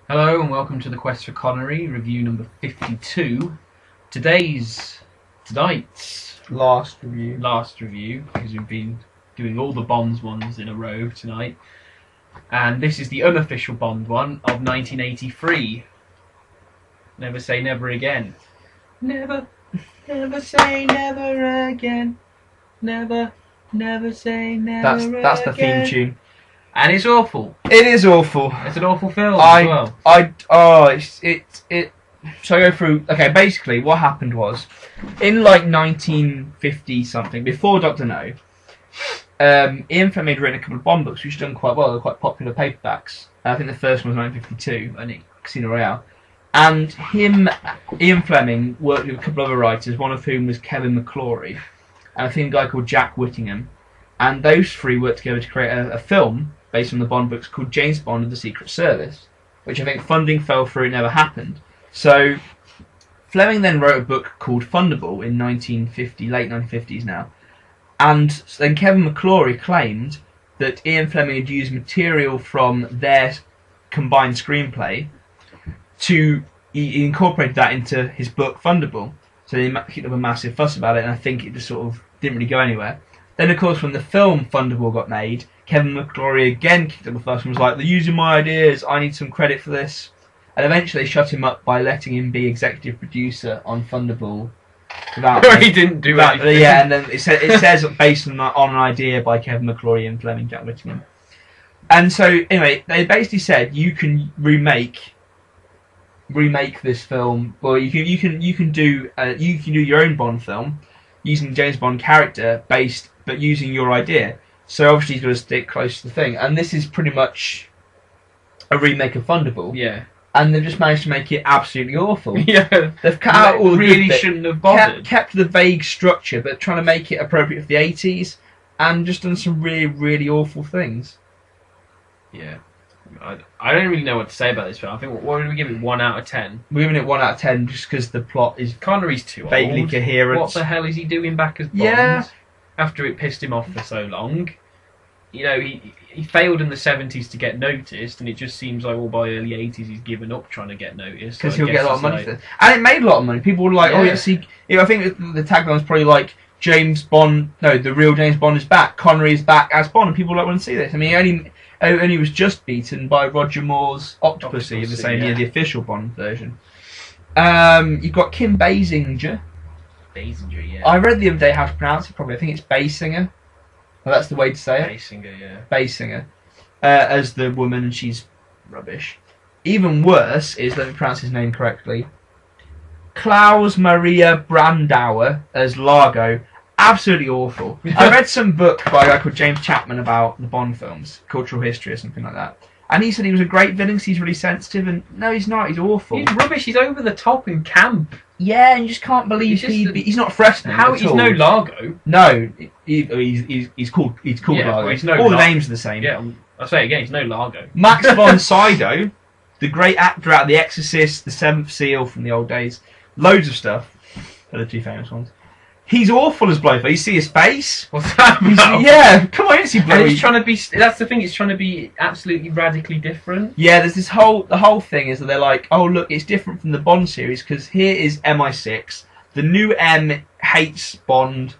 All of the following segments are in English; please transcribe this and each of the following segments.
Hello and welcome to the Quest for Connery, review number 52. Tonight's Last review. last review, because we've been doing all the Bonds ones in a row tonight. And this is the unofficial Bond one of 1983. Never Say Never Again. Never, never say never again. Never, never say never again. That's the theme tune. And it's awful. It is awful. It's an awful film as well. So I go through. Okay, basically, what happened was, in like 1950 something, before Doctor No, Ian Fleming had written a couple of Bond books which had done quite well. They're quite popular paperbacks. I think the first one was 1952, I think, Casino Royale. And Ian Fleming, worked with a couple of other writers, one of whom was Kevin McClory, and I think a guy called Jack Whittingham. And those three worked together to create a film based on the Bond books called James Bond of the Secret Service, which I think funding fell through, it never happened. So Fleming then wrote a book called Thunderball in 1950, late 1950s now. And then Kevin McClory claimed that Ian Fleming had used material from their combined screenplay he incorporated that into his book Thunderball. So they kicked up a massive fuss about it, and I think it just sort of didn't really go anywhere. Then, of course, when the film Thunderball got made, Kevin McClory again kicked up a fuss and was like, "They're using my ideas, I need some credit for this." And eventually shut him up by letting him be executive producer on Thunderball. He didn't do that. Yeah, and then it says based on an idea by Kevin McClory and Fleming, Jack Whittingham. And so, anyway, they basically said you can remake this film. Well, you can do your own Bond film using James Bond character but using your idea. So obviously he's got to stick close to the thing, and this is pretty much a remake of Thunderball. Yeah. And they've just managed to make it absolutely awful. Yeah. They've cut out all the really good shouldn't have bothered. Kept the vague structure, but trying to make it appropriate for the 80s, and just done some really, really awful things. Yeah. I don't really know what to say about this film. I think, what would we give it? 1 out of 10? We're giving it 1 out of 10 just because the plot is Connery's too vaguely old. coherent. What the hell is he doing back as Bond? Yeah. After it pissed him off for so long. You know, he failed in the 70s to get noticed, and it just seems like, well, by early 80s he's given up trying to get noticed. Because so he'll get a lot of money for it. And it made a lot of money. People were like, Yeah. oh, yeah, see... I think the tagline was probably like, James Bond... No, the real James Bond is back. Connery is back as Bond, and people like want to see this. I mean, he only was just beaten by Roger Moore's Octopussy of the same year, the official Bond version. You've got Kim Basinger. Basinger, yeah. I read the other day how to pronounce it probably. I think it's Basinger. Well, that's the way to say it. Basinger, yeah. Basinger. As the woman, and she's rubbish. Even worse is, let me pronounce his name correctly, Klaus Maria Brandauer as Largo. Absolutely awful. I read some book by a guy called James Chapman about the Bond films, cultural history or something like that. And he said he was a great villain because he's really sensitive, and no, he's not. He's awful. He's rubbish. He's over the top and camp. Yeah, and you just can't believe he's not Fresno. He's no Largo. No, he's called Yeah, Largo. well, he's no All the names are the same. Yeah, I'll say it again. He's no Largo. Max von Sydow, the great actor out of The Exorcist, The Seventh Seal from the old days, loads of stuff. They're the two famous ones. He's awful as Blofeld. You see his face? What's that about? Yeah, come on, you see And Blofeld. he's trying to be. That's the thing. He's trying to be absolutely radically different. Yeah, there's the whole thing is that they're like, oh look, it's different from the Bond series because here is MI6. The new M hates Bond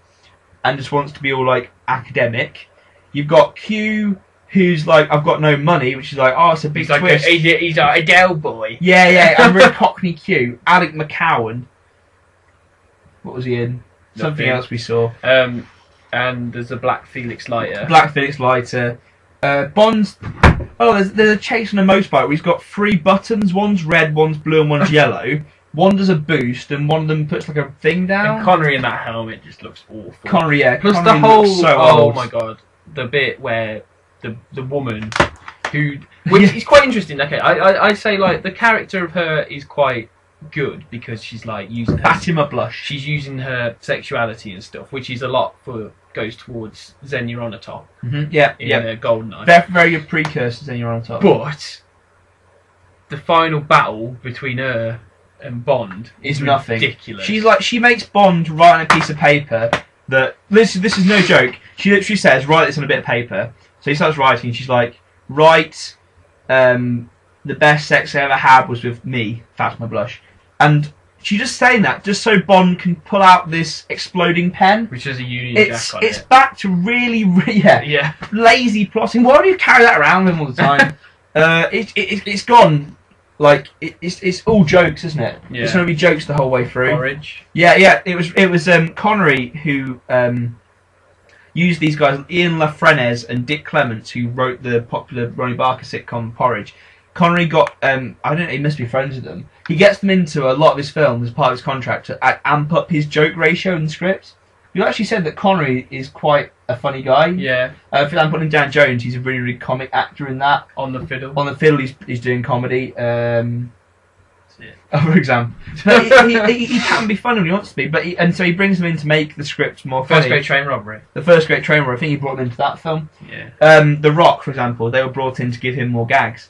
and just wants to be all like academic. You've got Q, who's like, I've got no money, which is like, oh, it's a big twist. He's like a Adele boy. Yeah, I'm really Cockney Q. Alec McCowan. What was he in? Something else we saw. And there's a Black Felix Leiter. Black Felix Leiter. Bond's... Oh, there's a chase on a motorbike where he's got 3 buttons. One's red, one's blue, and one's yellow. One does a boost, and one of them puts like a thing down. And Connery in that helmet just looks awful. Connery, yeah. Plus Connery the whole... looks so oh old. my god. The bit where the woman who... Which is quite interesting. Okay, I say like the character of her is quite good because she's like using her... Fatima Blush. She's using her sexuality and stuff, which is a lot goes towards Xenia on the top. Yeah, in yeah. Goldeneye. They're very good precursors and you're on top. But the final battle between her and Bond is nothing. Ridiculous. She makes Bond write on a piece of paper that this is no joke. She literally says, write this on a bit of paper. So he starts writing and she's like, write the best sex I ever had was with me, Fatima Blush. And she's just saying that just so Bond can pull out this exploding pen. Which has a Union Jack on It's it. back to really, Yeah. lazy plotting. Why do you carry that around with him all the time? It's gone. Like it's all jokes, isn't it? Yeah. It's going to be jokes the whole way through. Porridge. Yeah. It was Connery who used these guys, Ian LaFrenez and Dick Clements, who wrote the popular Ronnie Barker sitcom Porridge. Connery got I don't know, he must be friends with them. He gets them into a lot of his films as part of his contract to amp up his joke ratio in the script. You actually said that Connery is quite a funny guy. Yeah. For example, in Dan Jones, he's a really, really comic actor in that. On the fiddle. On the fiddle, he's doing comedy. That's it. For example, but he can be funny when he wants to be. And so he brings them in to make the script more funny. First Great Train Robbery. The First Great Train Robbery. I think he brought them into that film. Yeah. The Rock, for example, they were brought in to give him more gags.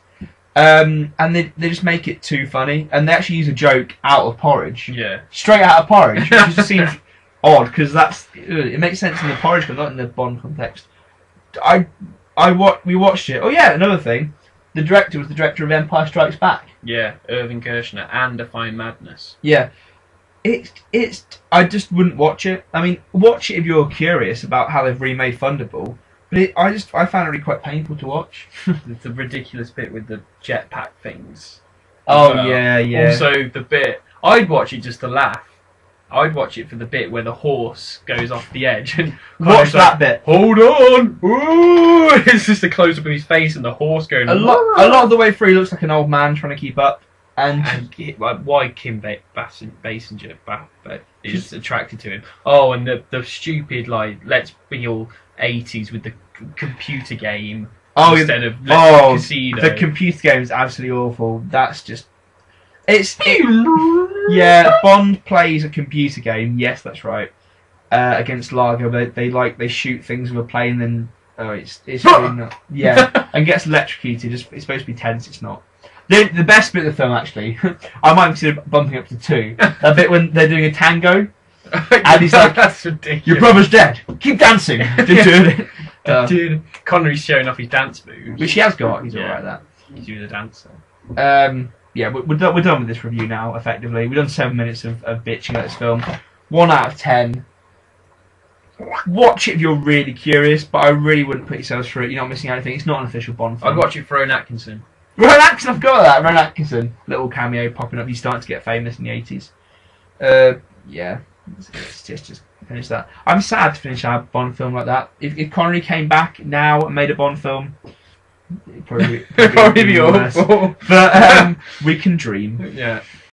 And they just make it too funny. And they actually use a joke out of Porridge. Yeah. Straight out of Porridge, which just seems odd because it makes sense in the Porridge, but not in the Bond context. We watched it. Oh yeah, another thing. The director was the director of Empire Strikes Back. Yeah, Irving Kershner and Define Madness. Yeah. It's I just wouldn't watch it. I mean, watch it if you're curious about how they've remade Thunderball. But I found it really quite painful to watch. The ridiculous bit with the jetpack things. Oh Well, yeah. Also the bit I'd watch it just to laugh. I'd watch it for the bit where the horse goes off the edge and Watch that bit. Hold on! Ooh! It's just a close up of his face and the horse going. A lot of the way through, he looks like an old man trying to keep up. And like, why Kim Basinger is attracted to him? Oh, and the stupid like let's be all 80s with the computer game instead of casino. The computer game is absolutely awful. That's just yeah. Bond plays a computer game. Yes, that's right. Against Largo, they shoot things with a plane, and it's really not. Yeah, and gets electrocuted. It's supposed to be tense. It's not. The best bit of the film, actually, I might consider bumping up to 2. That bit when they're doing a tango, and he's like, "That's ridiculous. Your brother's dead. Keep dancing." Doing it. Dude, Connery's showing off his dance moves. Which he has got. He's alright at that. He's a dancer. Yeah, we're done with this review now, effectively. We've done 7 minutes of bitching at this film. 1 out of 10. Watch it if you're really curious, but I really wouldn't put yourselves through it. You're not missing anything. It's not an official Bond film. I'd watch it for Rowan Atkinson. Rowan Atkinson, I've got that. Rowan Atkinson. Little cameo popping up. He's starting to get famous in the 80s. Yeah. Let's just finish that. I'm sad to finish our Bond film like that. If Connery came back now and made a Bond film, it'd probably be awful. But we can dream. Yeah.